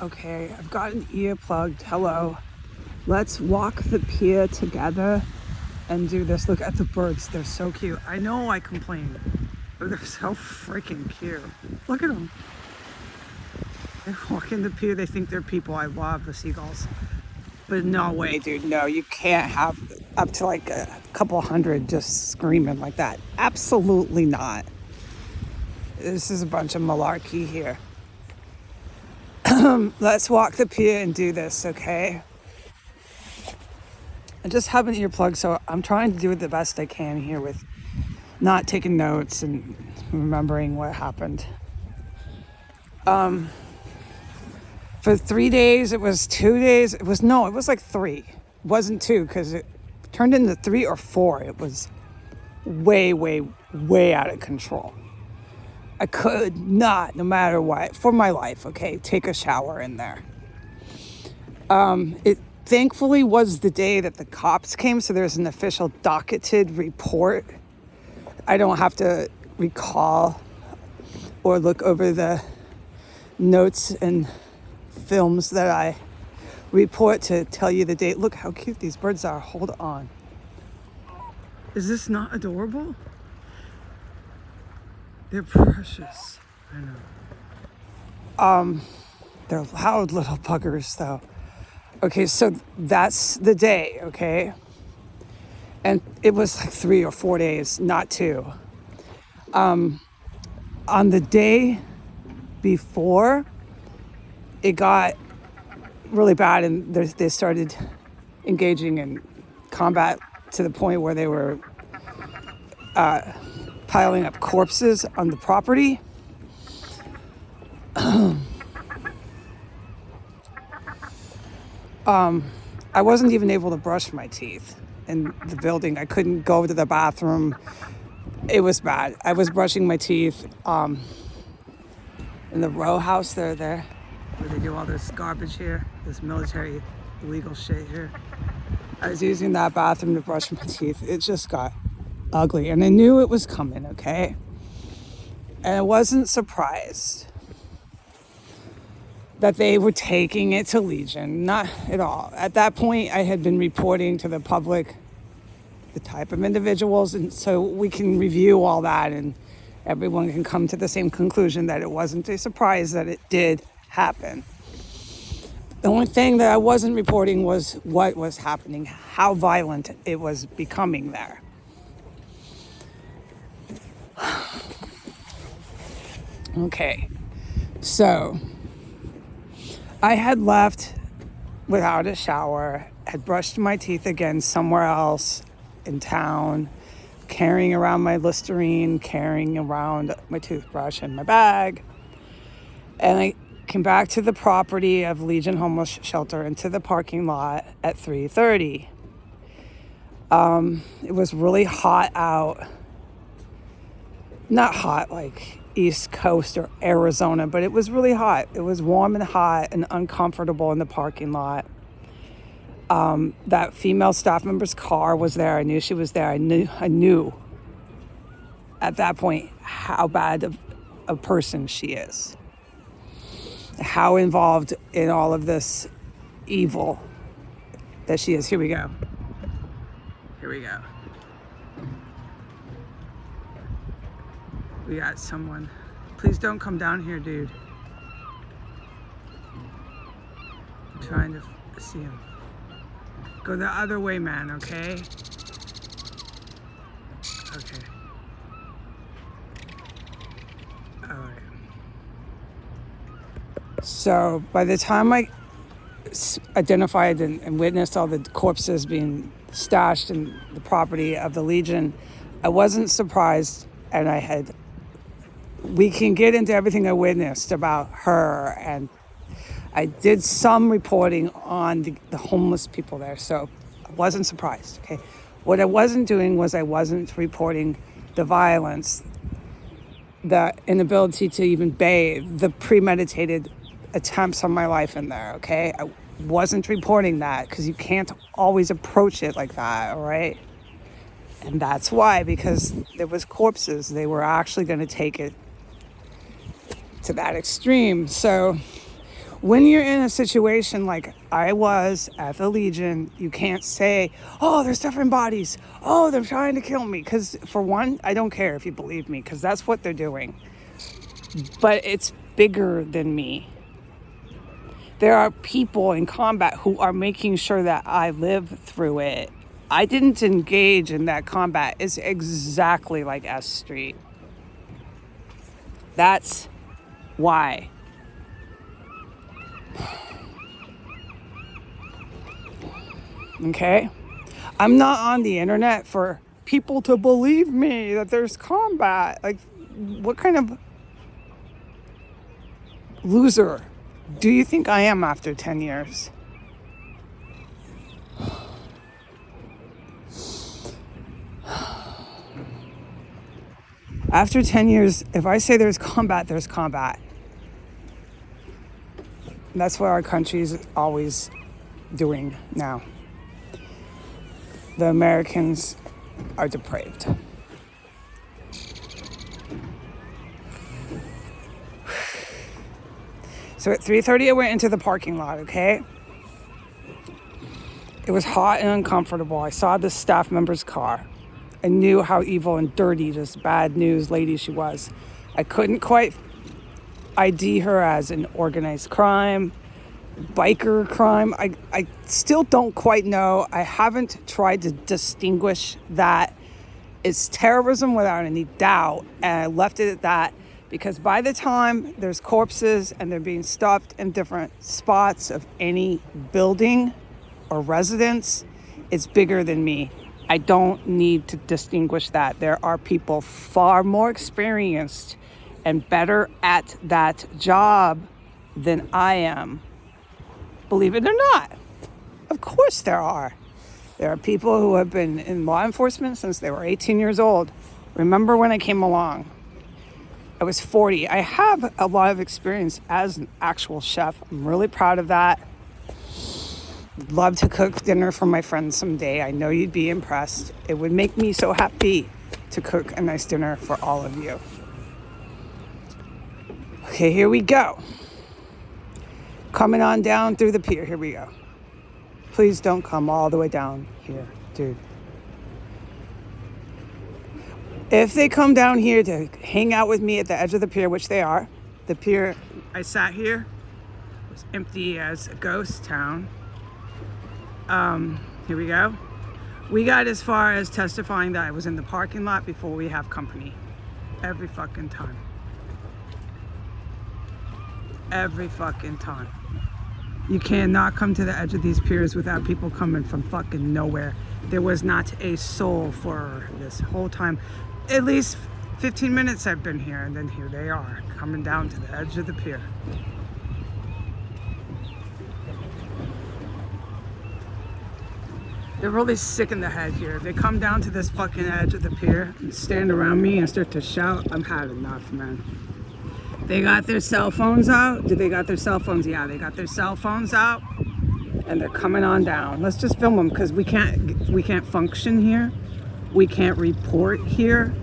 Okay, I've got an ear plugged. Hello. Let's walk the pier together and do this. Look at the birds. They're so cute. I know I complain, but they're so freaking cute. Look at them. They walk in the pier. They think they're people. I love the seagulls. But no way, dude. No, you can't have up to like a couple hundred just screaming like that. Absolutely not. This is a bunch of malarkey here. Let's walk the pier and do this, okay? I just have an earplug, so I'm trying to do it the best I can here with not taking notes and remembering what happened. For 3 days, it was 2 days. It was like 3. It wasn't 2 because it turned into 3 or 4. It was way, way, way out of control. I could not, no matter what, for my life, okay, take a shower in there. It thankfully was the day that the cops came, so there's an official docketed report. I don't have to recall or look over the notes and films that I report to tell you the date. Look how cute these birds are. Hold on. Is this not adorable? They're precious. I know. They're loud little buggers though. Okay, so that's the day, okay? And it was like 3 or 4 days, not 2. On the day before, it got really bad and they started engaging in combat to the point where they were piling up corpses on the property. I wasn't even able to brush my teeth in the building. I couldn't go to the bathroom. It was bad. I was brushing my teeth in the row house there where they do all this garbage here, this military illegal shit here. I was using that bathroom to brush my teeth. It just got ugly and I knew it was coming, okay? And I wasn't surprised that they were taking it to Legion, not at all. At that point, I had been reporting to the public the type of individuals, and so we can review all that and everyone can come to the same conclusion that it wasn't a surprise that it did happen. The only thing that I wasn't reporting was what was happening, how violent it was becoming there. Okay, so I had left without a shower, had brushed my teeth again somewhere else in town, carrying around my Listerine, carrying around my toothbrush in my bag. And I came back to the property of Legion Homeless Shelter into the parking lot at 3:30. It was really hot out. Not hot like East Coast or Arizona, but it was really hot. It was warm and hot and uncomfortable in the parking lot. That female staff member's car was there. I knew she was there. I knew at that point how bad of a person she is, how involved in all of this evil that she is. Here we go. We got someone. Please don't come down here, dude. I'm trying to see him. Go the other way, man, okay? Okay. All right. So by the time I identified and witnessed all the corpses being stashed in the property of the Legion, I wasn't surprised, and we can get into everything I witnessed about her, and I did some reporting on the homeless people there, so I wasn't surprised, okay? What I wasn't doing was I wasn't reporting the violence, the inability to even bathe, the premeditated attempts on my life in there, okay? I wasn't reporting that because you can't always approach it like that, all right? And that's why, because there was corpses, they were actually going to take it to that extreme. So When you're in a situation like I was at the Legion, you can't say, oh, there's different bodies. Oh, they're trying to kill me. Because for one, I don't care if you believe me, because that's what they're doing. But it's bigger than me. There are people in combat who are making sure that I live through it. I didn't engage in that combat. It's exactly like S Street. That's why. Okay? I'm not on the internet for people to believe me that there's combat. Like, what kind of loser do you think I am after 10 years? After 10 years, if I say there's combat, there's combat. And that's what our country's always doing now. The Americans are depraved. So at 3:30, I went into the parking lot, okay? It was hot and uncomfortable. I saw the staff member's car. I knew how evil and dirty, just bad news lady she was. I couldn't quite ID her as an organized crime, biker crime. I still don't quite know. I haven't tried to distinguish that. It's terrorism without any doubt, and I left it at that, because by the time there's corpses and they're being stuffed in different spots of any building or residence, it's bigger than me. I don't need to distinguish that. There are people far more experienced and better at that job than I am. Believe it or not. Of course there are. There are people who have been in law enforcement since they were 18 years old. Remember when I came along? I was 40. I have a lot of experience as an actual chef. I'm really proud of that. Love to cook dinner for my friends someday. I know you'd be impressed. It would make me so happy to cook a nice dinner for all of you. Okay, here we go. Coming on down through the pier. Here we go. Please don't come all the way down here, dude. If they come down here to hang out with me at the edge of the pier, which they are, the pier I sat here was empty as a ghost town. Here we go. We got as far as testifying that I was in the parking lot before we have company. Every fucking time. Every fucking time. You cannot come to the edge of these piers without people coming from fucking nowhere. There was not a soul for this whole time. At least 15 minutes I've been here, and then here they are, coming down to the edge of the pier. They're really sick in the head here. If they come down to this fucking edge of the pier and stand around me and start to shout, I'm had enough, man. They got their cell phones out. Did they got their cell phones? Yeah, they got their cell phones out, and they're coming on down. Let's just film them, because we can't function here. We can't report here.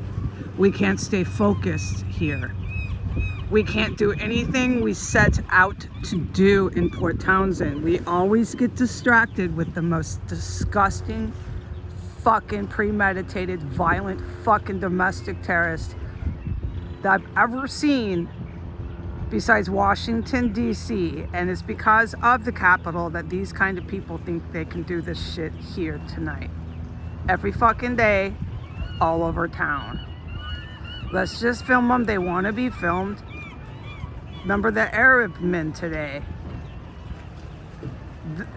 We can't stay focused here. We can't do anything we set out to do in Port Townsend. We always get distracted with the most disgusting, fucking premeditated, violent, fucking domestic terrorist that I've ever seen besides Washington, D.C. And it's because of the Capitol that these kind of people think they can do this shit here tonight. Every fucking day, all over town. Let's just film them. They want to be filmed. Remember the Arab men today?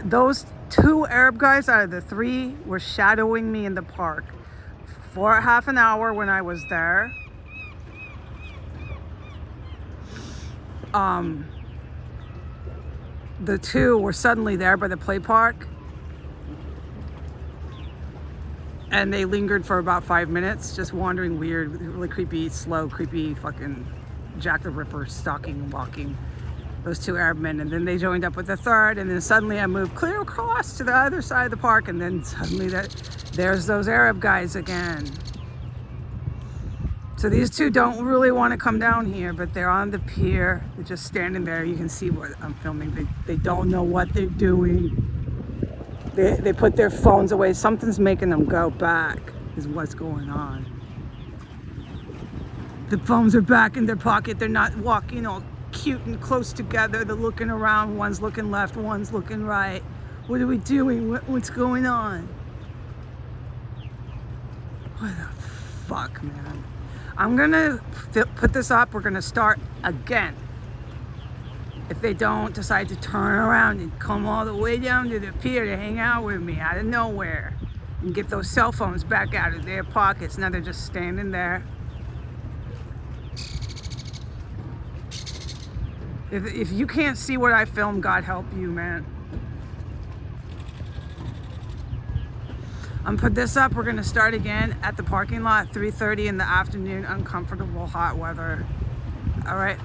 Those two Arab guys out of the three were shadowing me in the park for half an hour when I was there. The two were suddenly there by the play park, and they lingered for about 5 minutes, just wandering weird, really creepy, slow, creepy fucking Jack the Ripper stalking and walking those two Arab men. And then they joined up with the third, and then suddenly I moved clear across to the other side of the park, and then suddenly there's those Arab guys again. So these two don't really want to come down here, but they're on the pier. They're just standing there. You can see what I'm filming. They don't know what they're doing. They put their phones away. Something's making them go back, is what's going on. The phones are back in their pocket. They're not walking all cute and close together. They're looking around. One's looking left, one's looking right. What are we doing? What's going on? What the fuck, man? I'm gonna put this up. We're gonna start again. If they don't decide to turn around and come all the way down to the pier to hang out with me out of nowhere and get those cell phones back out of their pockets. Now they're just standing there. If you can't see what I filmed, God help you, man. I'm put this up. We're gonna start again at the parking lot, 3:30 in the afternoon, uncomfortable hot weather. All right.